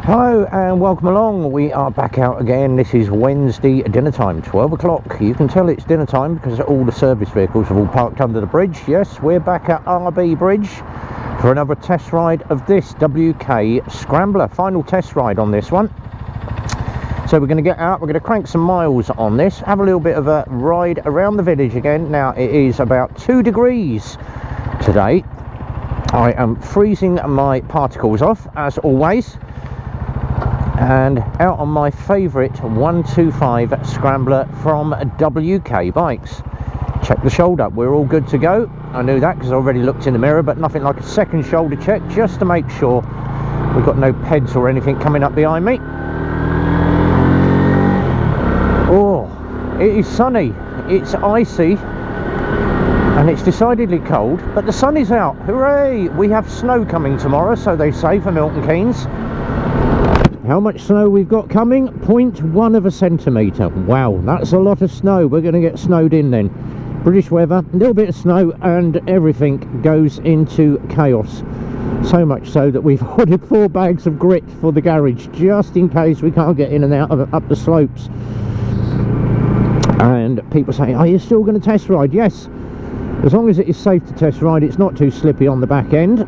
Hello and welcome along. We are back out again. This is Wednesday dinner time, 12 o'clock. You can tell it's dinner time because all the service vehicles have all parked under the bridge. Yes, we're back at RB Bridge for another test ride of this WK Scrambler. Final test ride on this one. So we're going to get out, we're going to crank some miles on this, have a little bit of a ride around the village again. Now it is about 2 degrees today. I am freezing my particles off as always, and out on my favourite 125 Scrambler from WK Bikes. Check the shoulder, we're all good to go. I knew that because I already looked in the mirror, but nothing like a second shoulder check just to make sure we've got no peds or anything coming up behind me. Oh, it is sunny, it's icy, and it's decidedly cold, but the sun is out. Hooray! We have snow coming tomorrow, so they say, for Milton Keynes. How much snow we've got coming? 0.1 of a centimetre. Wow, that's a lot of snow. We're going to get snowed in then. British weather, a little bit of snow, and everything goes into chaos. So much so that we've ordered 4 bags of grit for the garage, just in case we can't get in and out of up the slopes. And people say, are you still going to test ride? Yes, as long as it is safe to test ride, it's not too slippy on the back end,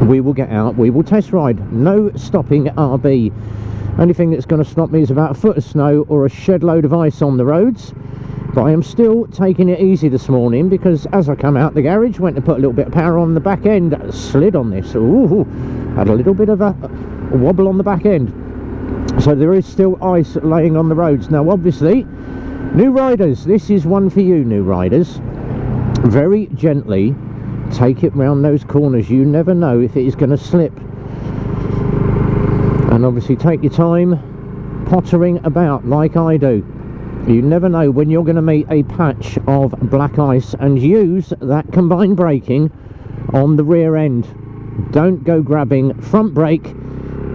we will get out, we will test ride. No stopping RB. Only thing that's going to stop me is about a foot of snow or a shed load of ice on the roads. But I am still taking it easy this morning because as I come out the garage, went to put a little bit of power on the back end, slid on this. Ooh, had a little bit of a wobble on the back end. So there is still ice laying on the roads. Now obviously, new riders, this is one for you, new riders. Very gently take it round those corners. You never know if it is going to slip. And obviously take your time pottering about like I do. You never know when you're going to meet a patch of black ice, and use that combined braking on the rear end. Don't go grabbing front brake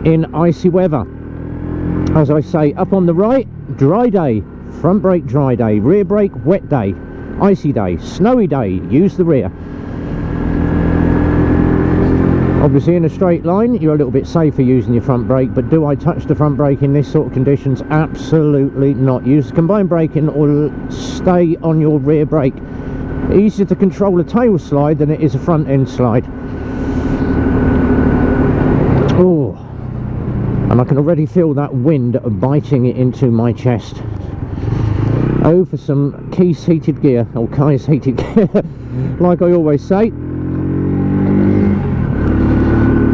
in icy weather. As I say, up on the right, dry day, front brake dry day, rear brake wet day, icy day, snowy day, use the rear. Obviously in a straight line you're a little bit safer using your front brake, but do I touch the front brake in this sort of conditions? Absolutely not. Use combined braking or stay on your rear brake. Easier to control a tail slide than it is a front end slide. Oh, and I can already feel that wind biting it into my chest. Oh, for some Keynes heated gear, or Keynes heated gear, like I always say.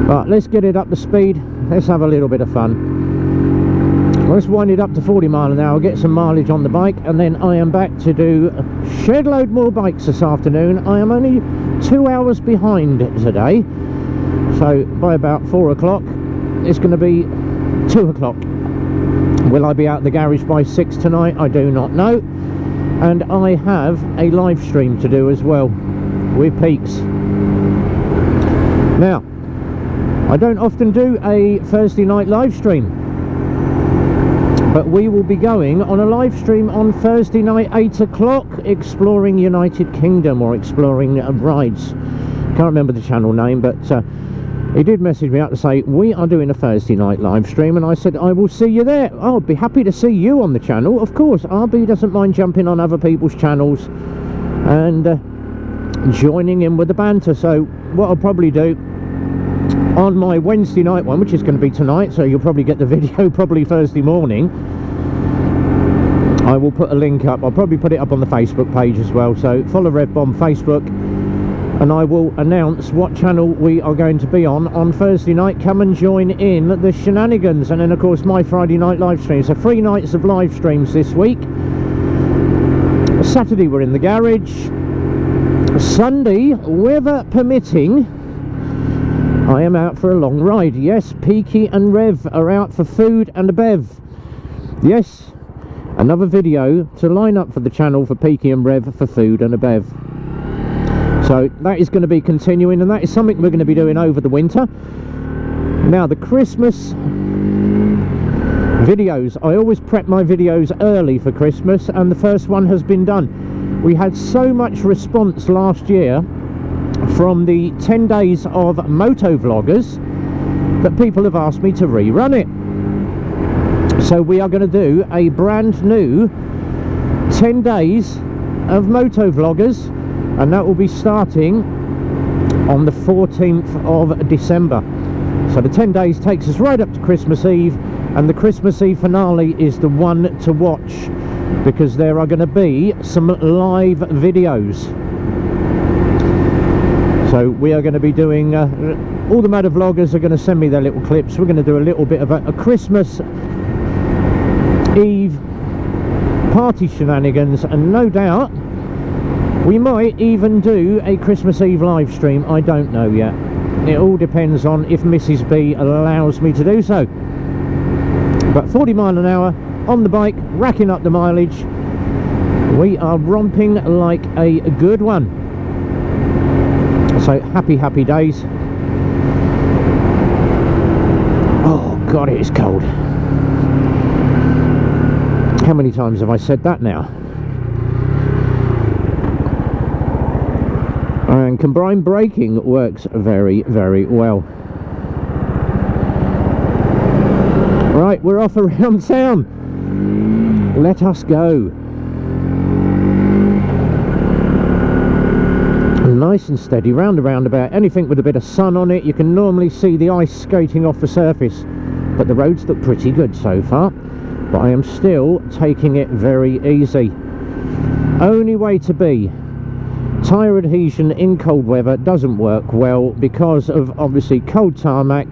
But let's get it up to speed, let's have a little bit of fun. Let's wind it up to 40 mile an hour, get some mileage on the bike, and then I am back to do a shed load more bikes this afternoon. I am only 2 hours behind today, so by about 4 o'clock it's going to be 2 o'clock. Will I be out the garage by 6 tonight? I do not know. And I have a live stream to do as well with Peaks. Now, I don't often do a Thursday night live stream, but we will be going on a live stream on Thursday night 8 o'clock, exploring United Kingdom, or exploring rides. Can't remember the channel name, but he did message me out to say we are doing a Thursday night live stream, and I said I will see you there. I'll be happy to see you on the channel. Of course, RB doesn't mind jumping on other people's channels and joining in with the banter. So what I'll probably do on my Wednesday night one, which is going to be tonight, so you'll probably get the video probably Thursday morning, I will put a link up. I'll probably put it up on the Facebook page as well, so follow Red Bomb Facebook, and I will announce what channel we are going to be on Thursday night. Come and join in the shenanigans. And then of course my Friday night live stream. So 3 nights of live streams this week. Saturday we're in the garage. Sunday, weather permitting, I am out for a long ride. Yes, Peaky and Rev are out for food and a bev. Yes, another video to line up for the channel for Peaky and Rev for food and a bev. So that is going to be continuing, and that is something we're going to be doing over the winter. Now the Christmas videos, I always prep my videos early for Christmas, and the first one has been done. We had so much response last year from the 10 days of Motovloggers that people have asked me to rerun it. So we are going to do a brand new 10 days of Motovloggers, and that will be starting on the 14th of December. So the 10 days takes us right up to Christmas Eve, and the Christmas Eve finale is the one to watch, because there are going to be some live videos. So we are going to be doing, all the Motovloggers are going to send me their little clips. We're going to do a little bit of a Christmas Eve party shenanigans, and no doubt we might even do a Christmas Eve live stream. I don't know yet. It all depends on if Mrs. B allows me to do so. But 40 mile an hour on the bike, racking up the mileage. We are romping like a good one. So happy days. Oh God, it is cold. How many times have I said that now? And combined braking works very well. Right, we're off around town. Let us go. Nice and steady, round and roundabout. Anything with a bit of sun on it, you can normally see the ice skating off the surface. But the roads look pretty good so far. But I am still taking it very easy. Only way to be. Tyre adhesion in cold weather doesn't work well because of obviously cold tarmac.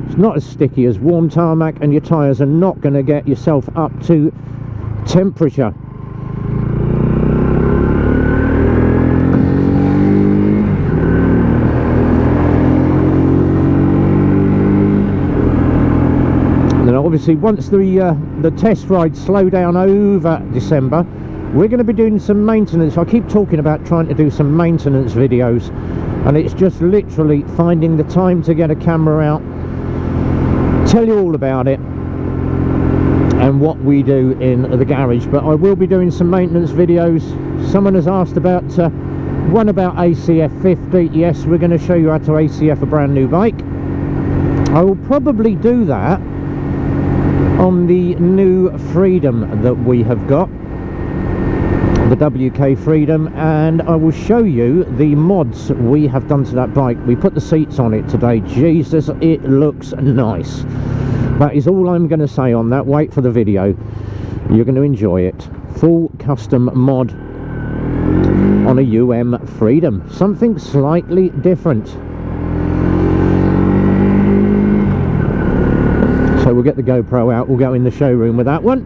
It's not as sticky as warm tarmac, and your tyres are not going to get yourself up to temperature. And obviously once the test rides slow down over December, we're going to be doing some maintenance. I keep talking about trying to do some maintenance videos, and it's just literally finding the time to get a camera out, tell you all about it and what we do in the garage. But I will be doing some maintenance videos. Someone has asked about one about ACF 50. Yes, we're going to show you how to ACF a brand new bike. I will probably do that on the new Freedom that we have got, the WK Freedom, and I will show you the mods we have done to that bike. We put the seats on it today. Jesus, it looks nice. That is all I'm going to say on that. Wait for the video, you're going to enjoy it. Full custom mod on a UM Freedom, something slightly different. So we'll get the GoPro out, we'll go in the showroom with that one.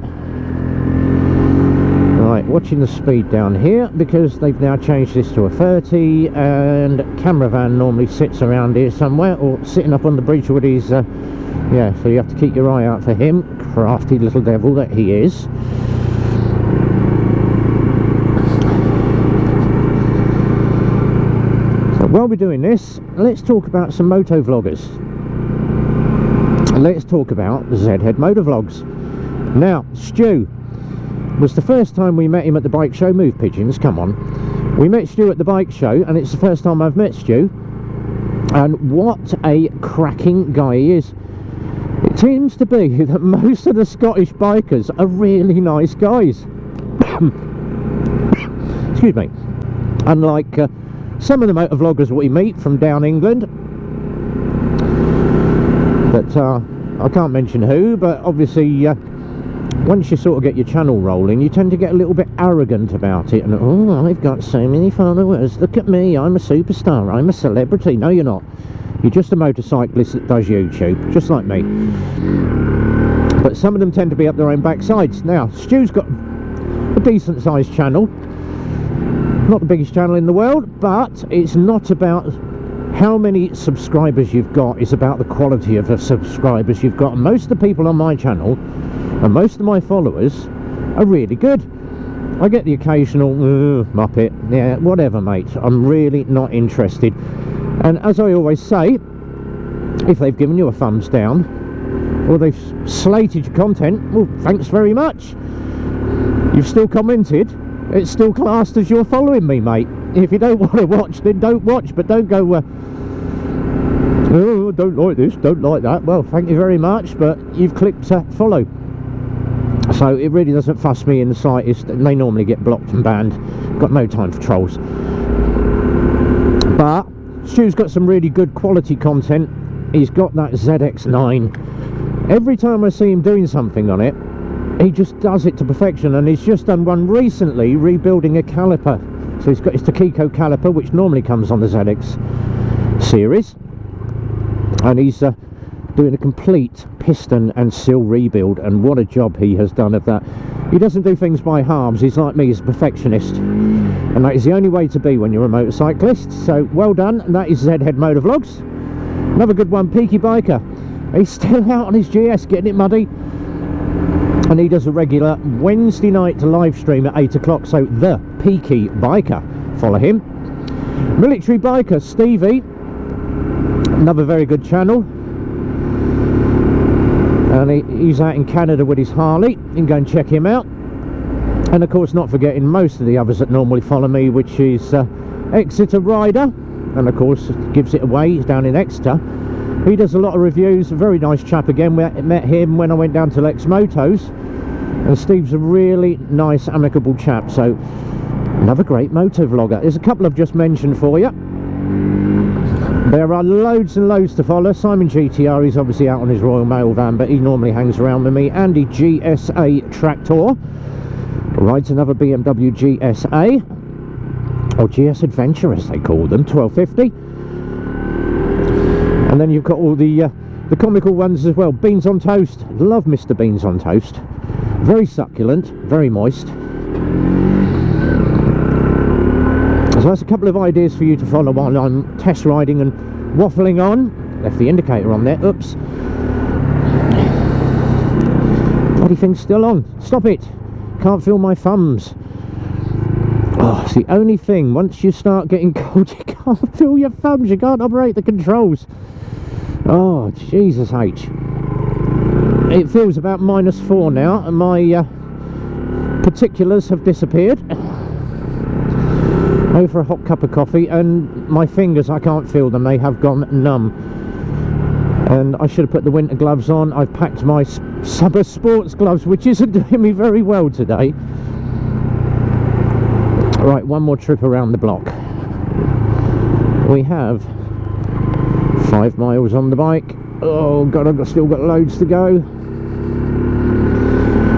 Right, watching the speed down here because they've now changed this to a 30, and camera van normally sits around here somewhere, or sitting up on the bridge with his yeah, so you have to keep your eye out for him, crafty little devil that he is. So while we're doing this, let's talk about some motovloggers. Let's talk about the Z-Head Motovlogs. Now, Stu was the first time we met him at the bike show. Move, pigeons, come on. We met Stu at the bike show, and it's the first time I've met Stu, and what a cracking guy he is. It seems to be that most of the Scottish bikers are really nice guys. Excuse me. Unlike some of the motovloggers we meet from down England, but I can't mention who, but obviously once you sort of get your channel rolling, you tend to get a little bit arrogant about it, and oh, I've got so many followers, look at me, I'm a superstar, I'm a celebrity. No, you're not. You're just a motorcyclist that does YouTube, just like me. But some of them tend to be up their own backsides. Now, Stu's got a decent sized channel, not the biggest channel in the world, but it's not about how many subscribers you've got, it's about the quality of the subscribers you've got. And most of the people on my channel and most of my followers are really good. I get the occasional muppet, yeah, whatever mate, I'm really not interested. And as I always say, if they've given you a thumbs down or they've slated your content, well, thanks very much. You've still commented, it's still classed as you're following me, mate. If you don't want to watch, then don't watch, but don't go oh, don't like this, don't like that. Well, thank you very much, but you've clicked follow. So it really doesn't fuss me in the slightest. They normally get blocked and banned. Got no time for trolls. But Stu's got some really good quality content. He's got that ZX9. Every time I see him doing something on it, he just does it to perfection. And he's just done one recently, rebuilding a caliper. So he's got his Takiko caliper, which normally comes on the ZX series. And he's doing a complete piston and seal rebuild, and what a job he has done of that. He doesn't do things by halves. He's like me, he's a perfectionist, and that is the only way to be when you're a motorcyclist. So well done. And that is Zhead Motovlogs. Another good one, Peaky Biker. He's still out on his GS getting it muddy, and he does a regular Wednesday night live stream at 8 o'clock. So the Peaky Biker, follow him. Military Biker Stevie, another very good channel. And he's out in Canada with his Harley. You can go and check him out. And of course, not forgetting most of the others that normally follow me, which is Exeter Rider, and of course gives it away. He's down in Exeter. He does a lot of reviews. A very nice chap again. We met him when I went down to Lexmoto's, and Steve's a really nice, amicable chap. So another great motovlogger. There's a couple I've just mentioned for you. There are loads and loads to follow. Simon GTR, he's obviously out on his Royal Mail van, but he normally hangs around with me. Andy GSA Tractor rides another BMW GSA, or GS Adventure as they call them, 1250. And then you've got all the comical ones as well. Beans on Toast. Love Mr. Beans on Toast. Very succulent, very moist. So that's a couple of ideas for you to follow while I'm test riding and waffling on. Left the indicator on there. Oops. Bloody thing's still on. Stop it. Can't feel my thumbs. Oh, it's the only thing. Once you start getting cold, you can't feel your thumbs. You can't operate the controls. Oh, Jesus H. It feels about -4 now, and my particulars have disappeared. Over a hot cup of coffee, and my fingers, I can't feel them. They have gone numb. And I should have put the winter gloves on. I've packed my summer sports gloves, which isn't doing me very well today. Right, one more trip around the block. We have 5 miles on the bike. Oh God, I've still got loads to go.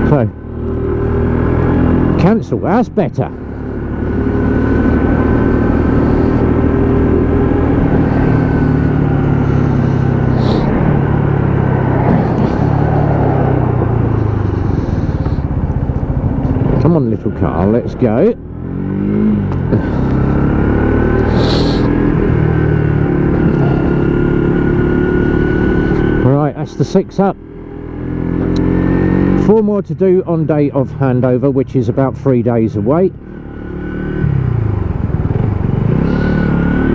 So, cancel, that's better. Come on, little car, let's go. Right, that's the 6 up. 4 more to do on day of handover, which is about 3 days away.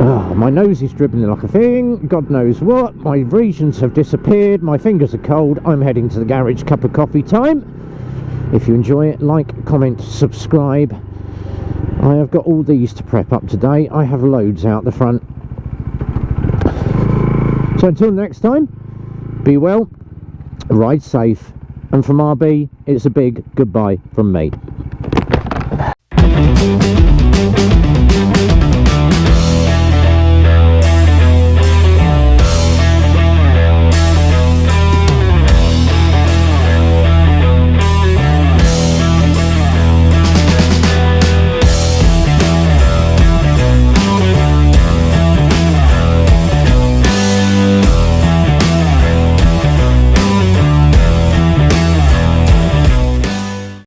Oh, my nose is dribbling like a thing, God knows what. My regions have disappeared, my fingers are cold. I'm heading to the garage, cup of coffee time. If you enjoy it, like, comment, subscribe. I have got all these to prep up today. I have loads out the front. So until next time, be well, ride safe, and from RB, it's a big goodbye from me.